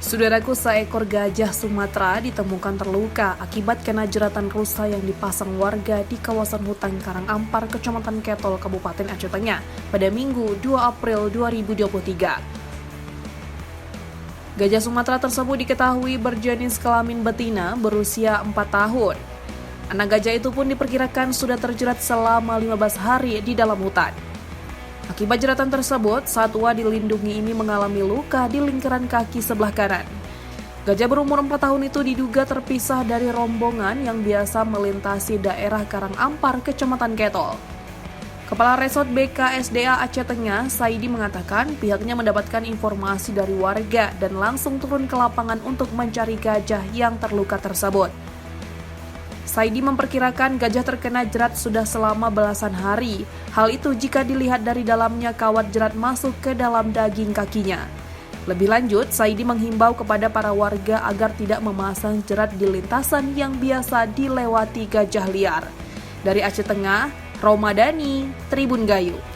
Saudaraku, seekor gajah Sumatera ditemukan terluka akibat kena jeratan rusa yang dipasang warga di kawasan hutan Karangampar, Kecamatan Ketol, Kabupaten Aceh Tengah pada Minggu 2 April 2023. Gajah Sumatera tersebut diketahui berjenis kelamin betina berusia 4 tahun. Anak gajah itu pun diperkirakan sudah terjerat selama 15 hari di dalam hutan. Akibat jeratan tersebut, satwa dilindungi ini mengalami luka di lingkaran kaki sebelah kanan. Gajah berumur 4 tahun itu diduga terpisah dari rombongan yang biasa melintasi daerah Karangampar, Kecamatan Ketol. Kepala Resort BKSDA Aceh Tengah, Saidi, mengatakan pihaknya mendapatkan informasi dari warga dan langsung turun ke lapangan untuk mencari gajah yang terluka tersebut. Saidi memperkirakan gajah terkena jerat sudah selama belasan hari. Hal itu jika dilihat dari dalamnya kawat jerat masuk ke dalam daging kakinya. Lebih lanjut, Saidi menghimbau kepada para warga agar tidak memasang jerat di lintasan yang biasa dilewati gajah liar. Dari Aceh Tengah, Romadani, Tribun Gayu.